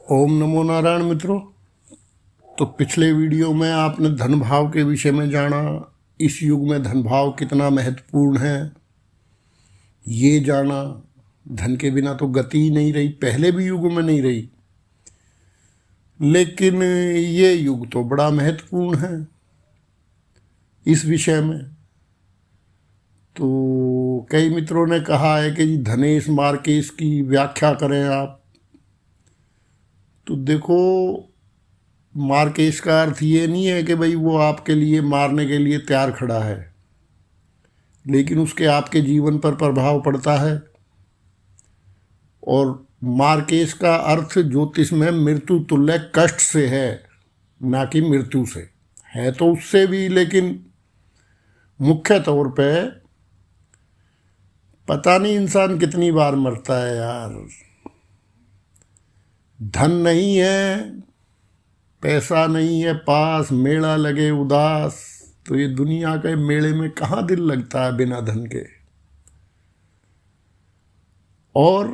ओम नमो नारायण मित्रों। तो पिछले वीडियो में आपने धन भाव के विषय में जाना। इस युग में धन भाव कितना महत्वपूर्ण है ये जाना। धन के बिना तो गति ही नहीं रही, पहले भी युगों में नहीं रही, लेकिन ये युग तो बड़ा महत्वपूर्ण है इस विषय में। तो कई मित्रों ने कहा है कि धनेश मार्केश की व्याख्या करें आप। तो देखो, मार्केश का अर्थ ये नहीं है कि भाई वो आपके लिए मारने के लिए तैयार खड़ा है, लेकिन उसके आपके जीवन पर प्रभाव पड़ता है। और मार्केश का अर्थ ज्योतिष में मृत्यु तुल्य कष्ट से है, ना कि मृत्यु से। है तो उससे भी, लेकिन मुख्य तौर पे पता नहीं इंसान कितनी बार मरता है यार। धन नहीं है, पैसा नहीं है पास, मेला लगे उदास, तो ये दुनिया के मेले में कहाँ दिल लगता है बिना धन के। और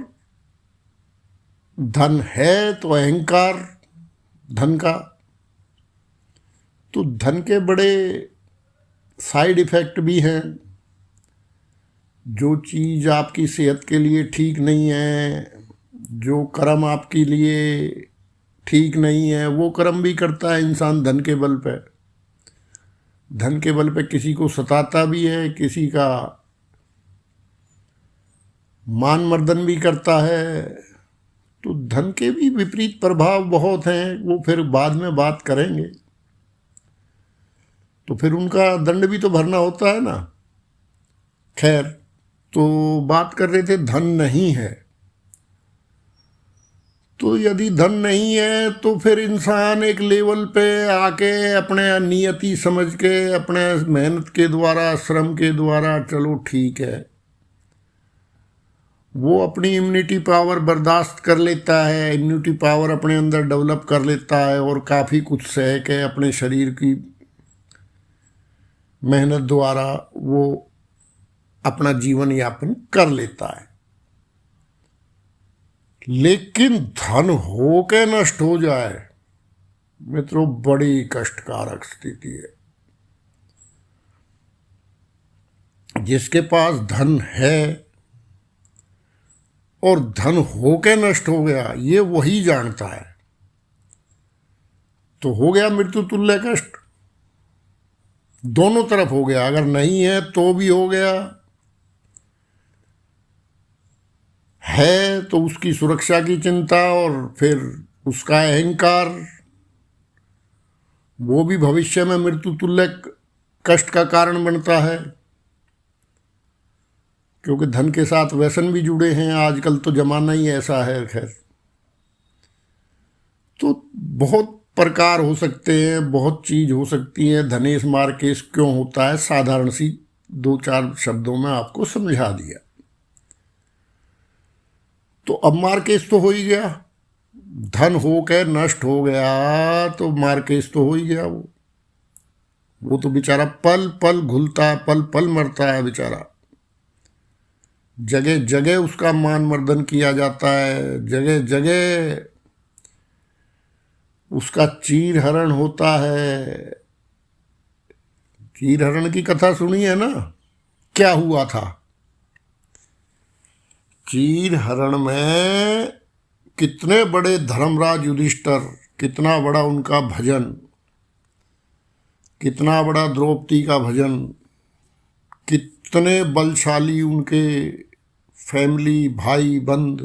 धन है तो अहंकार धन का। तो धन के बड़े साइड इफेक्ट भी हैं। जो चीज़ आपकी सेहत के लिए ठीक नहीं है, जो कर्म आपके लिए ठीक नहीं है, वो कर्म भी करता है इंसान धन के बल पे। धन के बल पे किसी को सताता भी है, किसी का मान मर्दन भी करता है। तो धन के भी विपरीत प्रभाव बहुत हैं, वो फिर बाद में बात करेंगे। तो फिर उनका दंड भी तो भरना होता है ना। खैर, तो बात कर रहे थे धन नहीं है। तो यदि धन नहीं है तो फिर इंसान एक लेवल पे आके अपने नियति समझ के, अपने मेहनत के द्वारा, श्रम के द्वारा, चलो ठीक है, वो अपनी इम्यूनिटी पावर बर्दाश्त कर लेता है, इम्यूनिटी पावर अपने अंदर डेवलप कर लेता है और काफ़ी कुछ सह के अपने शरीर की मेहनत द्वारा वो अपना जीवन यापन कर लेता है। लेकिन धन हो के नष्ट हो जाए मित्रों, बड़ी कष्टकारक स्थिति है। जिसके पास धन है और धन हो के नष्ट हो गया, ये वही जानता है। तो हो गया मृत्यु तुल्य कष्ट, दोनों तरफ हो गया। अगर नहीं है तो भी हो गया, है तो उसकी सुरक्षा की चिंता, और फिर उसका अहंकार, वो भी भविष्य में मृत्यु तुल्य कष्ट का कारण बनता है। क्योंकि धन के साथ व्यसन भी जुड़े हैं, आजकल तो जमाना ही ऐसा है। खैर, तो बहुत प्रकार हो सकते हैं, बहुत चीज हो सकती है। धनेश मार्केश क्यों होता है, साधारण सी 2-4 शब्दों में आपको समझा दिया। तो अब मार्केश तो हो ही गया, धन हो के नष्ट हो गया तो मार्केश तो हो ही गया। वो तो बेचारा पल पल घुलता है, पल पल मरता है बेचारा। जगह जगह उसका मान मर्दन किया जाता है, जगह जगह उसका चीर हरण होता है। चीर हरण की कथा सुनी है ना, क्या हुआ था। चीर हरण में कितने बड़े धर्मराज युधिष्ठिर, कितना बड़ा उनका भजन, कितना बड़ा द्रौपदी का भजन, कितने बलशाली उनके फैमिली, भाई बंद।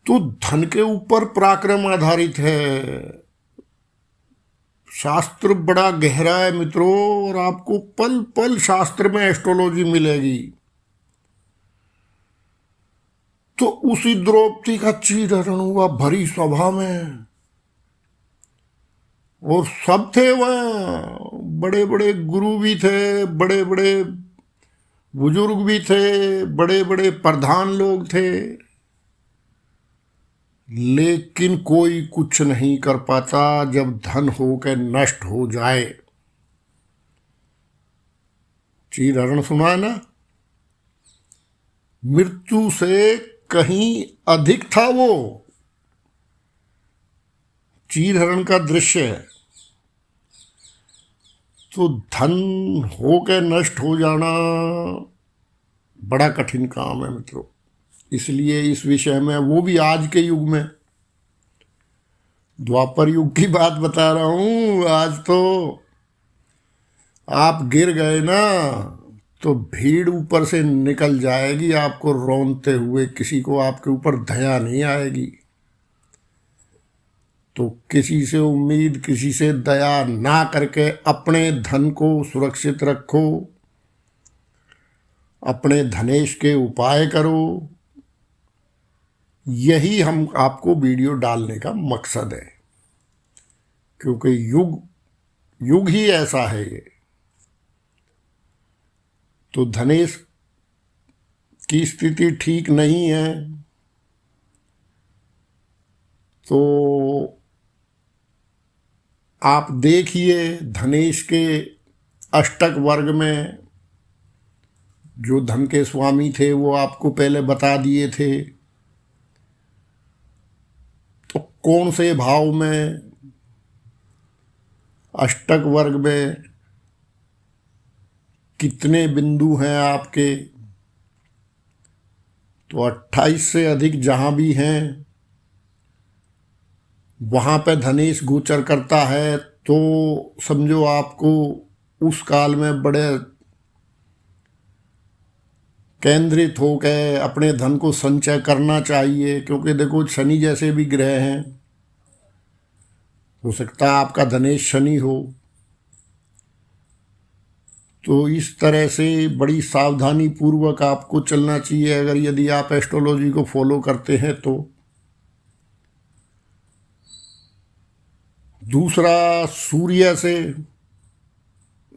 तो धन के ऊपर पराक्रम आधारित है। शास्त्र बड़ा गहरा है मित्रों, और आपको पल पल शास्त्र में एस्ट्रोलॉजी मिलेगी। तो उसी द्रौपदी का चीरहरण हुआ भरी सभा में, और सब थे वहाँ। बड़े बड़े गुरु भी थे, बड़े बड़े बुजुर्ग भी थे, बड़े बड़े प्रधान लोग थे, लेकिन कोई कुछ नहीं कर पाता जब धन होकर नष्ट हो जाए। चीरहरण सुना है ना। मृत्यु से कहीं अधिक था वो चीर हरण का दृश्य है। तो धन हो के नष्ट हो जाना बड़ा कठिन काम है मित्रों। इसलिए इस विषय में, वो भी आज के युग में, द्वापर युग की बात बता रहा हूं। आज तो आप गिर गए ना तो भीड़ ऊपर से निकल जाएगी आपको रौंदते हुए, किसी को आपके ऊपर दया नहीं आएगी। तो किसी से उम्मीद, किसी से दया ना करके अपने धन को सुरक्षित रखो, अपने धनेश के उपाय करो। यही हम आपको वीडियो डालने का मकसद है, क्योंकि युग ही ऐसा है ये। तो धनेश की स्थिति ठीक नहीं है तो आप देखिए, धनेश के अष्टक वर्ग में जो धन के स्वामी थे वो आपको पहले बता दिए थे। तो कौन से भाव में, अष्टक वर्ग में कितने बिंदु हैं आपके, तो 28 से अधिक जहां भी हैं वहां पे धनेश गोचर करता है। तो समझो आपको उस काल में बड़े केंद्रित होकर अपने धन को संचय करना चाहिए, क्योंकि देखो शनि जैसे भी ग्रह हैं, हो सकता है आपका धनेश शनि हो। तो इस तरह से बड़ी सावधानी पूर्वक आपको चलना चाहिए अगर यदि आप एस्ट्रोलॉजी को फॉलो करते हैं तो। दूसरा, सूर्य से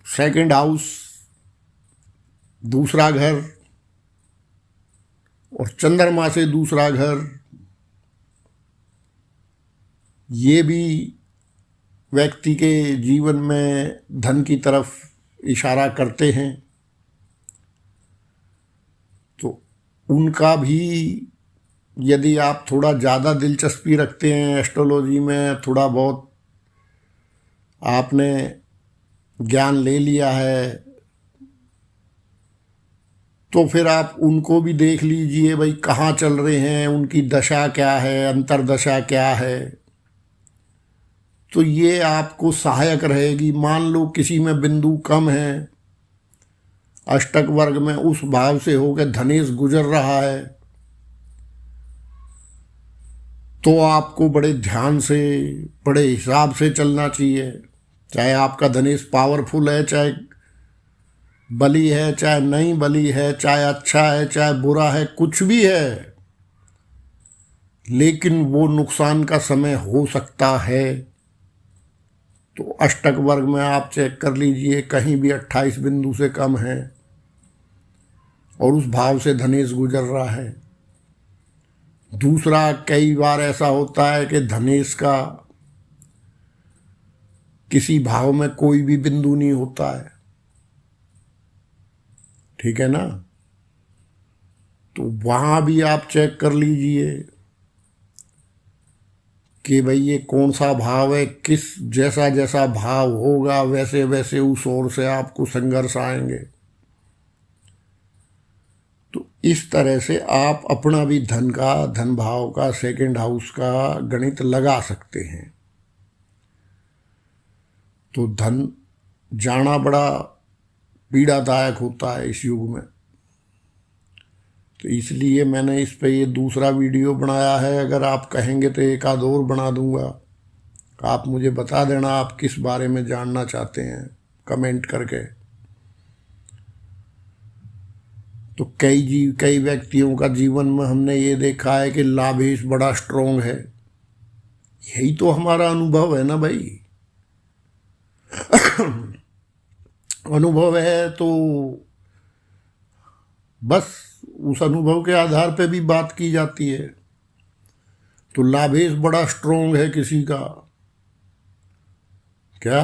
सेकंड हाउस, दूसरा घर, और चंद्रमा से दूसरा घर, ये भी व्यक्ति के जीवन में धन की तरफ इशारा करते हैं। तो उनका भी यदि आप थोड़ा ज़्यादा दिलचस्पी रखते हैं एस्ट्रोलॉजी में, थोड़ा बहुत आपने ज्ञान ले लिया है, तो फिर आप उनको भी देख लीजिए भाई कहाँ चल रहे हैं, उनकी दशा क्या है, अंतर्दशा क्या है। तो ये आपको सहायक रहेगी। मान लो किसी में बिंदु कम है, अष्टक वर्ग में उस भाव से होकर धनेश गुजर रहा है, तो आपको बड़े ध्यान से, बड़े हिसाब से चलना चाहिए। चाहे आपका धनेश पावरफुल है, चाहे बली है, चाहे नहीं बली है, चाहे अच्छा है, चाहे बुरा है, कुछ भी है, लेकिन वो नुकसान का समय हो सकता है। तो अष्टक वर्ग में आप चेक कर लीजिए, कहीं भी 28 बिंदु से कम है और उस भाव से धनेश गुजर रहा है। दूसरा, कई बार ऐसा होता है कि धनेश का किसी भाव में कोई भी बिंदु नहीं होता है, ठीक है ना। तो वहां भी आप चेक कर लीजिए कि भाई ये कौन सा भाव है, किस जैसा जैसा भाव होगा वैसे वैसे उस ओर से आपको संघर्ष आएंगे। तो इस तरह से आप अपना भी धन का, धन भाव का, सेकंड हाउस का गणित लगा सकते हैं। तो धन जाना बड़ा पीड़ादायक होता है इस युग में। तो इसलिए मैंने इस पे ये दूसरा वीडियो बनाया है। अगर आप कहेंगे तो एक आध और बना दूंगा। आप मुझे बता देना आप किस बारे में जानना चाहते हैं कमेंट करके। तो कई व्यक्तियों का जीवन में हमने ये देखा है कि लाभेश बड़ा स्ट्रोंग है। यही तो हमारा अनुभव है ना भाई। अनुभव है तो बस उस अनुभव के आधार पे भी बात की जाती है। तो लाभेश बड़ा स्ट्रोंग है किसी का, क्या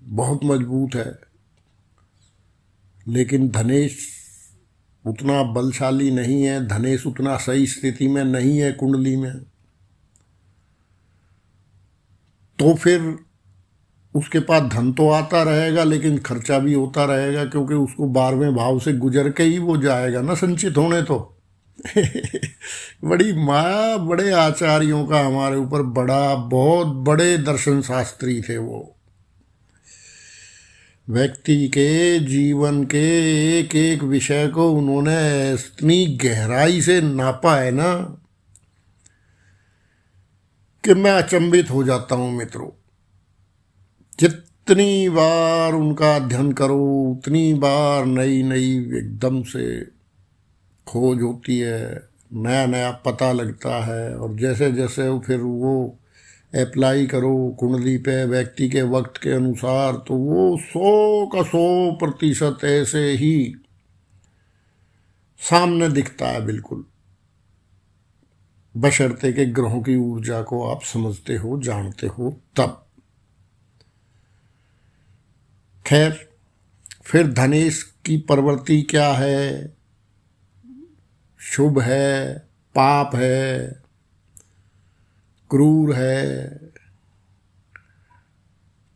बहुत मजबूत है, लेकिन धनेश उतना बलशाली नहीं है, धनेश उतना सही स्थिति में नहीं है कुंडली में, तो फिर उसके पास धन तो आता रहेगा लेकिन खर्चा भी होता रहेगा, क्योंकि उसको 12वें भाव से गुजर के ही वो जाएगा ना संचित होने। तो बड़ी माया, बड़े आचार्यों का हमारे ऊपर बड़ा, बहुत बड़े दर्शन शास्त्री थे वो। व्यक्ति के जीवन के एक एक विषय को उन्होंने इतनी गहराई से नापा है ना कि मैं अचंभित हो जाता हूं मित्रों। जितनी बार उनका अध्ययन करो उतनी बार नई नई एकदम से खोज होती है, नया नया पता लगता है। और जैसे जैसे फिर वो अप्लाई करो कुंडली पे व्यक्ति के वक्त के अनुसार, तो वो 100 का 100% ऐसे ही सामने दिखता है बिल्कुल, बशर्ते के ग्रहों की ऊर्जा को आप समझते हो, जानते हो तब। खैर, फिर धनेश की प्रवृत्ति क्या है? शुभ है, पाप है, क्रूर है।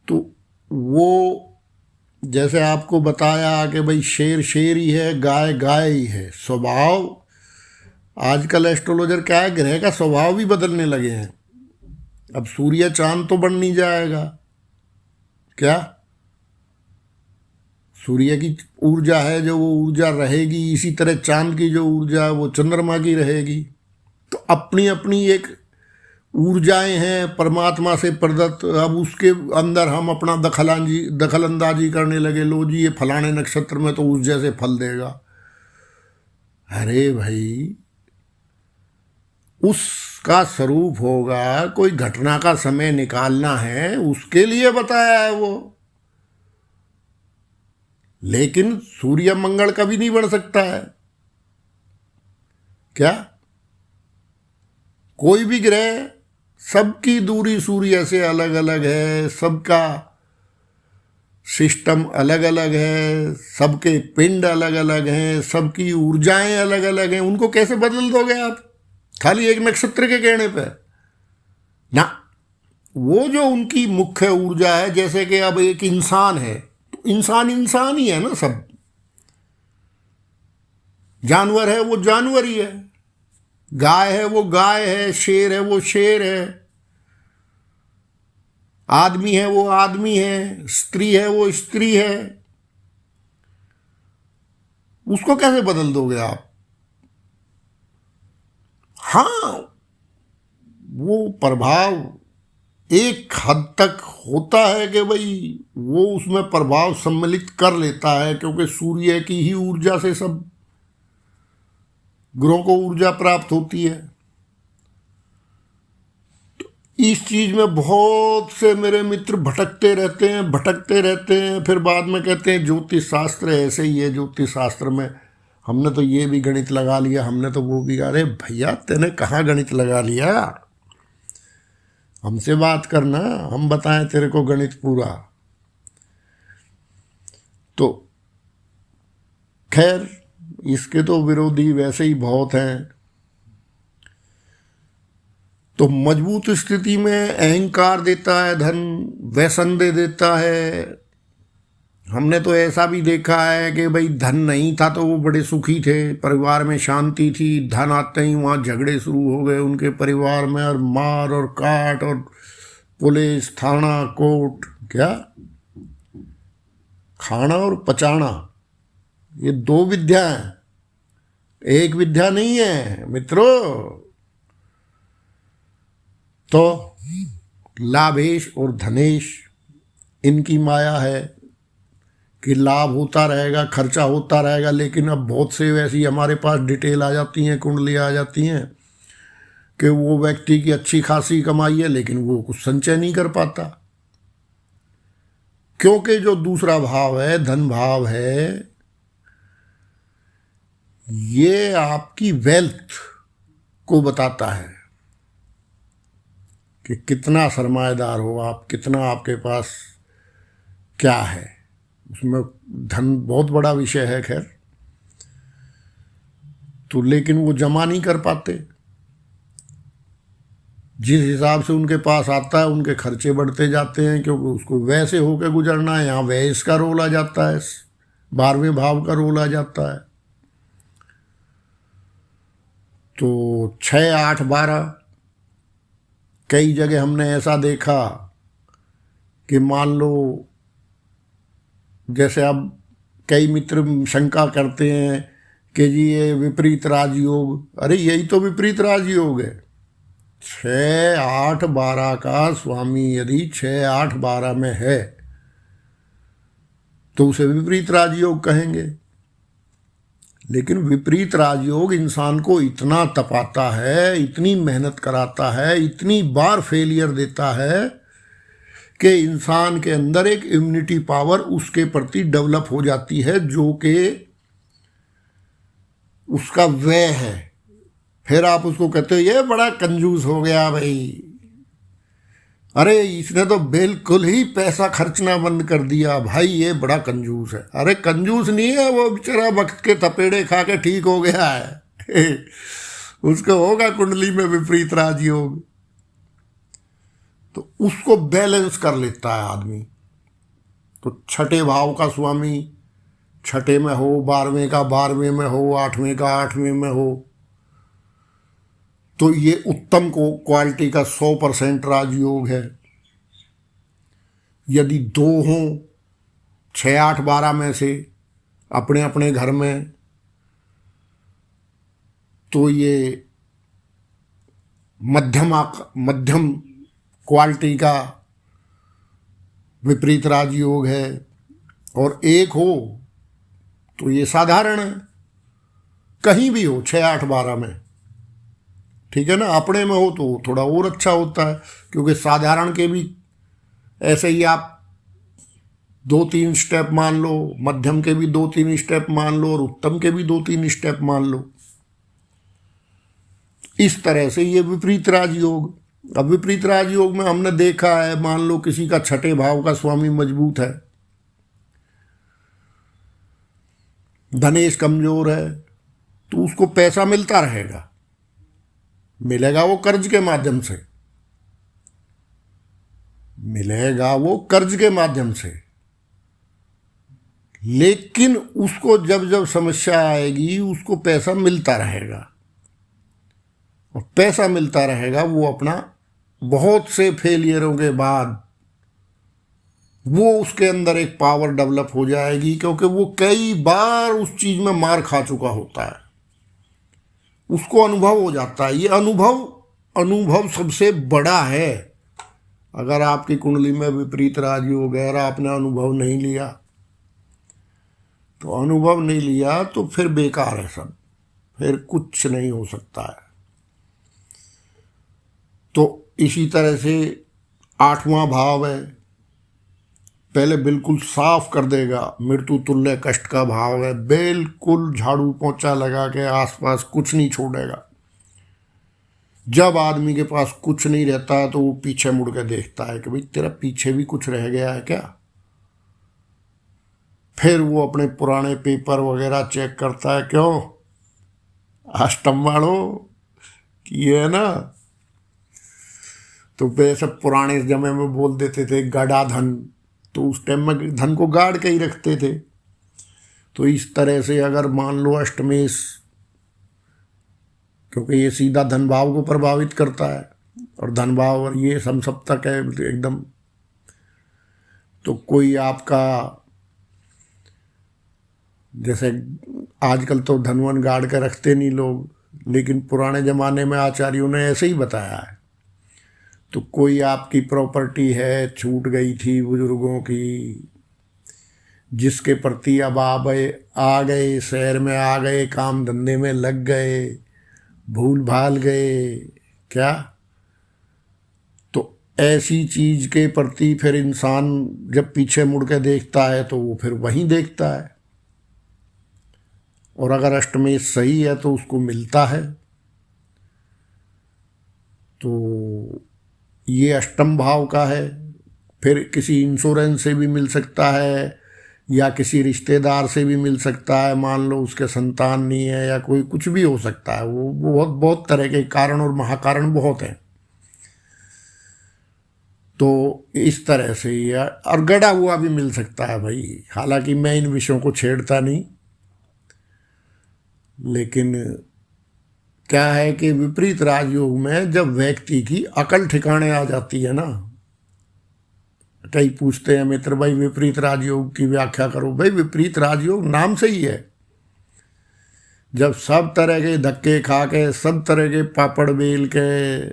तो वो जैसे आपको बताया कि भाई शेर शेर ही है, गाय गाय ही है। स्वभाव, आजकल एस्ट्रोलॉजर क्या है, ग्रह का स्वभाव भी बदलने लगे हैं। अब सूर्य चांद तो बन नहीं जाएगा क्या? सूर्य की ऊर्जा है जो वो ऊर्जा रहेगी, इसी तरह चांद की जो ऊर्जा है वो चंद्रमा की रहेगी। तो अपनी अपनी एक ऊर्जाएं हैं परमात्मा से प्रदत्त। अब उसके अंदर हम अपना दखल अंदाजी करने लगे, लो जी ये फलाने नक्षत्र में तो उस जैसे फल देगा। अरे भाई, उसका स्वरूप होगा, कोई घटना का समय निकालना है उसके लिए बताया है वो। लेकिन सूर्य मंगल कभी नहीं बन सकता है क्या? कोई भी ग्रह, सबकी दूरी सूर्य से अलग अलग है, सबका सिस्टम अलग अलग है, सबके पिंड अलग अलग हैं, सबकी ऊर्जाएं अलग अलग हैं। उनको कैसे बदल दोगे आप खाली एक नक्षत्र के कहने पे? ना, वो जो उनकी मुख्य ऊर्जा है, जैसे कि अब एक इंसान है, इंसान इंसान ही है ना, सब। जानवर है वो जानवर ही है, गाय है वो गाय है, शेर है वो शेर है, आदमी है वो आदमी है, स्त्री है वो स्त्री है। उसको कैसे बदल दोगे आप? हाँ, वो प्रभाव एक हद तक होता है कि भाई वो उसमें प्रभाव सम्मिलित कर लेता है, क्योंकि सूर्य की ही ऊर्जा से सब ग्रहों को ऊर्जा प्राप्त होती है। तो इस चीज में बहुत से मेरे मित्र भटकते रहते हैं, फिर बाद में कहते हैं ज्योतिष शास्त्र ऐसे ही है, ज्योतिष शास्त्र में हमने तो ये भी गणित लगा लिया, हमने तो वो भी। अरे भैया, तेने कहाँ गणित लगा लिया? हमसे बात करना, हम बताएं तेरे को गणित पूरा। तो खैर, इसके तो विरोधी वैसे ही बहुत हैं। तो मजबूत स्थिति में अहंकार देता है धन, व्यसन दे देता है। हमने तो ऐसा भी देखा है कि भाई धन नहीं था तो वो बड़े सुखी थे, परिवार में शांति थी। धन आते ही वहाँ झगड़े शुरू हो गए उनके परिवार में, और मार और काट और पुलिस, थाना, कोर्ट। क्या खाना और पचाना, ये 2 विद्या हैं, एक विद्या नहीं है मित्रों। तो लाभेश और धनेश, इनकी माया है कि लाभ होता रहेगा, खर्चा होता रहेगा। लेकिन अब बहुत से वैसी हमारे पास डिटेल आ जाती हैं, कुंडली आ जाती हैं कि वो व्यक्ति की अच्छी खासी कमाई है लेकिन वो कुछ संचय नहीं कर पाता, क्योंकि जो दूसरा भाव है, धन भाव है, ये आपकी वेल्थ को बताता है कि कितना सरमाएदार हो आप, कितना आपके पास क्या है। उसमें धन बहुत बड़ा विषय है। खैर, तो लेकिन वो जमा नहीं कर पाते। जिस हिसाब से उनके पास आता है उनके खर्चे बढ़ते जाते हैं, क्योंकि उसको वैसे होकर गुजरना है। यहाँ व्यय का रोल आ जाता है, 12वें भाव का रोल आ जाता है। तो 6, 8, 12 कई जगह हमने ऐसा देखा कि मान लो, जैसे अब कई मित्र शंका करते हैं कि जी ये विपरीत राजयोग। अरे यही तो विपरीत राजयोग है। 6, 8, 12 का स्वामी यदि 6, 8, 12 में है तो उसे विपरीत राजयोग कहेंगे। लेकिन विपरीत राजयोग इंसान को इतना तपाता है, इतनी मेहनत कराता है, इतनी बार फेलियर देता है कि इंसान के अंदर एक इम्यूनिटी पावर उसके प्रति डेवलप हो जाती है, जो कि उसका व्यय है। फिर आप उसको कहते हो ये बड़ा कंजूस हो गया भाई, अरे इसने तो बिल्कुल ही पैसा खर्चना बंद कर दिया, भाई ये बड़ा कंजूस है। अरे कंजूस नहीं है वो, बेचारा वक्त के थपेड़े खा के ठीक हो गया है उसको होगा कुंडली में विपरीत राजयोग, तो उसको बैलेंस कर लेता है आदमी। तो 6ठे भाव का स्वामी 6ठे में हो, 12वें का 12वें में हो, 8वें का 8वें में हो, तो ये उत्तम को क्वालिटी का 100% राजयोग है। यदि 2 हों 6, 8, 12 में से अपने अपने घर में, तो ये मध्यम क्वालिटी का विपरीत राजयोग है। और 1 हो तो ये साधारण है, कहीं भी हो 6, 8, 12 में, ठीक है ना। अपने में हो तो थोड़ा और अच्छा होता है, क्योंकि साधारण के भी ऐसे ही आप 2-3 स्टेप मान लो, मध्यम के भी 2-3 स्टेप मान लो, और उत्तम के भी 2-3 स्टेप मान लो। इस तरह से ये विपरीत राजयोग। अब विपरीत राजयोग में हमने देखा है, मान लो किसी का 6ठे भाव का स्वामी मजबूत है, धनेश कमजोर है, तो उसको पैसा मिलता रहेगा, मिलेगा वो कर्ज के माध्यम से, मिलेगा वो कर्ज के माध्यम से। लेकिन उसको जब जब समस्या आएगी उसको पैसा मिलता रहेगा, और पैसा मिलता रहेगा। वो अपना बहुत से फेलियरों के बाद वो उसके अंदर एक पावर डेवलप हो जाएगी, क्योंकि वो कई बार उस चीज में मार खा चुका होता है, उसको अनुभव हो जाता है। ये अनुभव सबसे बड़ा है। अगर आपकी कुंडली में विपरीत राजयोग है और आपने अनुभव नहीं लिया, तो फिर बेकार है सब, फिर कुछ नहीं हो सकता है। तो इसी तरह से 8वां भाव है, पहले बिल्कुल साफ कर देगा। मृत्यु तुल्य कष्ट का भाव है, बिल्कुल झाड़ू पोंछा लगा के आसपास कुछ नहीं छोड़ेगा। जब आदमी के पास कुछ नहीं रहता है तो वो पीछे मुड़ के देखता है कि भाई तेरा पीछे भी कुछ रह गया है क्या। फिर वो अपने पुराने पेपर वगैरह चेक करता है, क्यों अष्टम वालों किए है ना। तो वैसे पुराने समय में बोल देते थे गड़ा धन, तो उस टाइम में धन को गाड़ के ही रखते थे। तो इस तरह से अगर मान लो अष्टमेश, क्योंकि ये सीधा धन भाव को प्रभावित करता है, और धन भाव और ये समसप्तक है एकदम। तो कोई आपका, जैसे आजकल तो धनवन गाड़ के रखते नहीं लोग, लेकिन पुराने ज़माने में आचार्यों ने ऐसे ही बताया है। तो कोई आपकी प्रॉपर्टी है, छूट गई थी बुजुर्गों की, जिसके प्रति अब आ गए, शहर में आ गए, काम धंधे में लग गए, भूल भाल गए क्या, तो ऐसी चीज के प्रति फिर इंसान जब पीछे मुड़ के देखता है तो वो फिर वहीं देखता है। और अगर अष्टमेश सही है तो उसको मिलता है। तो ये अष्टम भाव का है। फिर किसी इंश्योरेंस से भी मिल सकता है, या किसी रिश्तेदार से भी मिल सकता है, मान लो उसके संतान नहीं है या कोई कुछ भी हो सकता है, वो बहुत बहुत तरह के कारण और महाकारण बहुत हैं। तो इस तरह से ही है, और गड़ा हुआ भी मिल सकता है भाई। हालांकि मैं इन विषयों को छेड़ता नहीं, लेकिन क्या है कि विपरीत राजयोग में जब व्यक्ति की अकल ठिकाने आ जाती है ना, कई पूछते हैं मित्र भाई विपरीत राजयोग की व्याख्या करो। भाई विपरीत राजयोग नाम से ही है। जब सब तरह के धक्के खा के, सब तरह के पापड़ बेल के,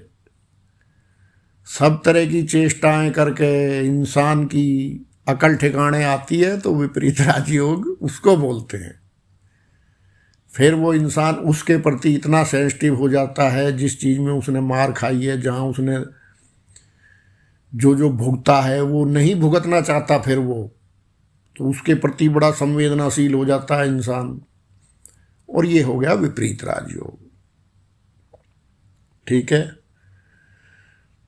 सब तरह की चेष्टाएं करके इंसान की अकल ठिकाने आती है, तो विपरीत राजयोग उसको बोलते हैं। फिर वो इंसान उसके प्रति इतना सेंसिटिव हो जाता है, जिस चीज़ में उसने मार खाई है, जहाँ उसने जो जो भुगता है वो नहीं भुगतना चाहता, फिर वो तो उसके प्रति बड़ा संवेदनाशील हो जाता है इंसान। और ये हो गया विपरीत राजयोग। ठीक है,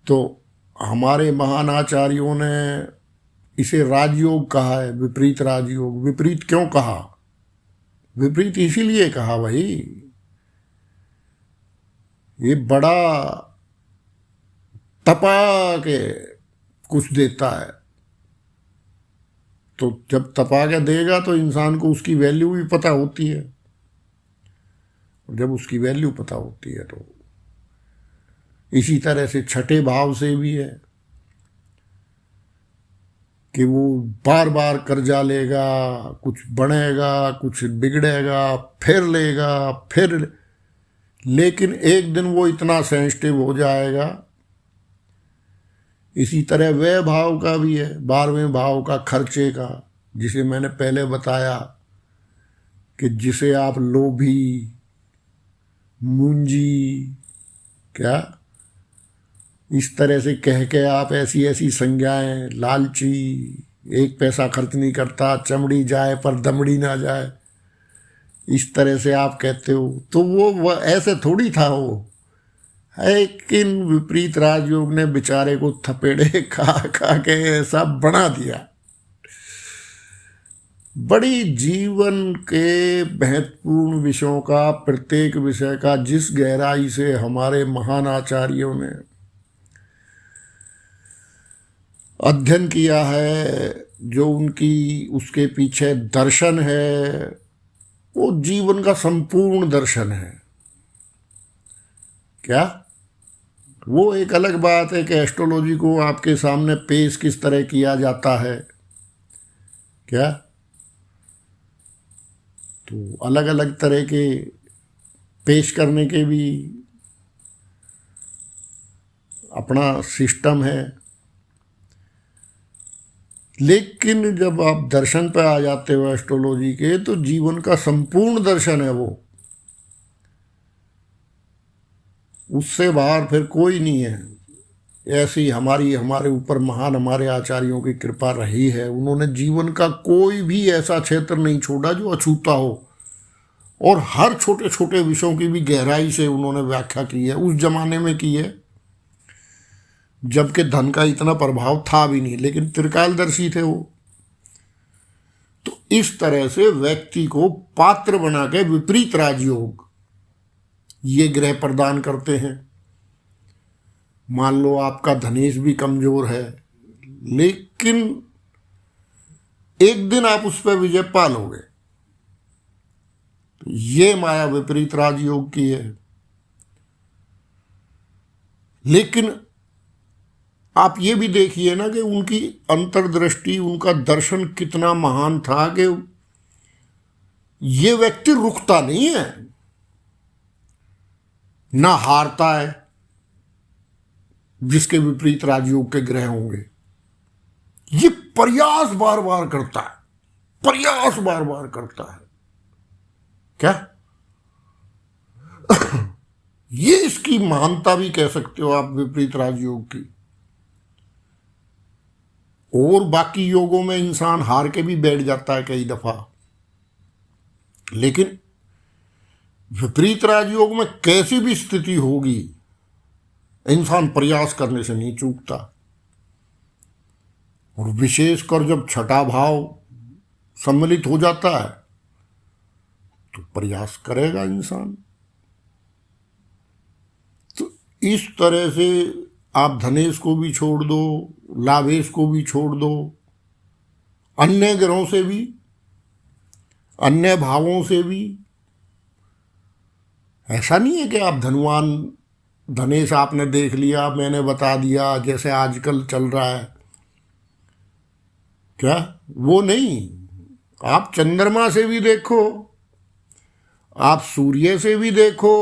तो हमारे महान आचार्यों ने इसे राजयोग कहा है, विपरीत राजयोग। विपरीत क्यों कहा? विपरीत इसीलिए कहा भाई, ये बड़ा तपा के कुछ देता है, तो जब तपा के देगा तो इंसान को उसकी वैल्यू भी पता होती है। और जब उसकी वैल्यू पता होती है तो इसी तरह से छठे भाव से भी है कि वो बार बार कर्जा लेगा, कुछ बनेगा, कुछ बिगड़ेगा, फिर लेगा, फिर, लेकिन एक दिन वो इतना सेंसिटिव हो जाएगा। इसी तरह वह भाव का भी है, 12वें भाव का खर्चे का, जिसे मैंने पहले बताया कि जिसे आप लोभी, मुंजी, क्या इस तरह से कह के आप ऐसी ऐसी संज्ञाएं, लालची, एक पैसा खर्च नहीं करता, चमड़ी जाए पर दमड़ी ना जाए, इस तरह से आप कहते हो, तो वो ऐसे थोड़ी था वो। लेकिन विपरीत राजयोग ने बेचारे को थपेड़े खा खा के ऐसा बना दिया। बड़ी जीवन के महत्वपूर्ण विषयों का, प्रत्येक विषय का जिस गहराई से हमारे महान आचार्यों ने अध्ययन किया है, जो उनकी उसके पीछे दर्शन है, वो जीवन का संपूर्ण दर्शन है। क्या वो एक अलग बात है कि एस्ट्रोलॉजी को आपके सामने पेश किस तरह किया जाता है, क्या तो अलग अलग तरह के पेश करने के भी अपना सिस्टम है। लेकिन जब आप दर्शन पर आ जाते हो एस्ट्रोलॉजी के, तो जीवन का संपूर्ण दर्शन है वो, उससे बाहर फिर कोई नहीं है। ऐसी हमारे ऊपर महान हमारे आचार्यों की कृपा रही है। उन्होंने जीवन का कोई भी ऐसा क्षेत्र नहीं छोड़ा जो अछूता हो, और हर छोटे छोटे विषयों की भी गहराई से उन्होंने व्याख्या की है। उस जमाने में की है जबकि धन का इतना प्रभाव था भी नहीं, लेकिन त्रिकालदर्शी थे वो। तो इस तरह से व्यक्ति को पात्र बना के विपरीत राजयोग ये ग्रह प्रदान करते हैं। मान लो आपका धनेश भी कमजोर है, लेकिन एक दिन आप उस पर विजय पालोगे, तो ये माया विपरीत राजयोग की है। लेकिन आप ये भी देखिए ना कि उनकी अंतर्दृष्टि, उनका दर्शन कितना महान था कि ये व्यक्ति रुकता नहीं है, ना हारता है। जिसके विपरीत राजयोग के ग्रह होंगे, ये प्रयास बार बार करता है, प्रयास बार बार करता है। क्या ये इसकी महानता भी कह सकते हो आप विपरीत राजयोग की। और बाकी योगों में इंसान हार के भी बैठ जाता है कई दफा, लेकिन विपरीत राजयोग में कैसी भी स्थिति होगी, इंसान प्रयास करने से नहीं चूकता। और विशेषकर जब छठा भाव सम्मिलित हो जाता है तो प्रयास करेगा इंसान। तो इस तरह से आप धनेश को भी छोड़ दो, लाभेश को भी छोड़ दो, अन्य ग्रहों से भी, अन्य भावों से भी। ऐसा नहीं है कि आप धनवान, धनेश आपने देख लिया, मैंने बता दिया जैसे आजकल चल रहा है, क्या वो नहीं। आप चंद्रमा से भी देखो, आप सूर्य से भी देखो,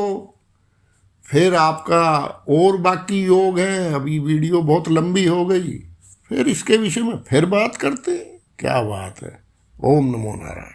फिर आपका और बाकी योग हैं। अभी वीडियो बहुत लंबी हो गई, फिर इसके विषय में फिर बात करते हैं। क्या बात है। ओम नमो नारायण।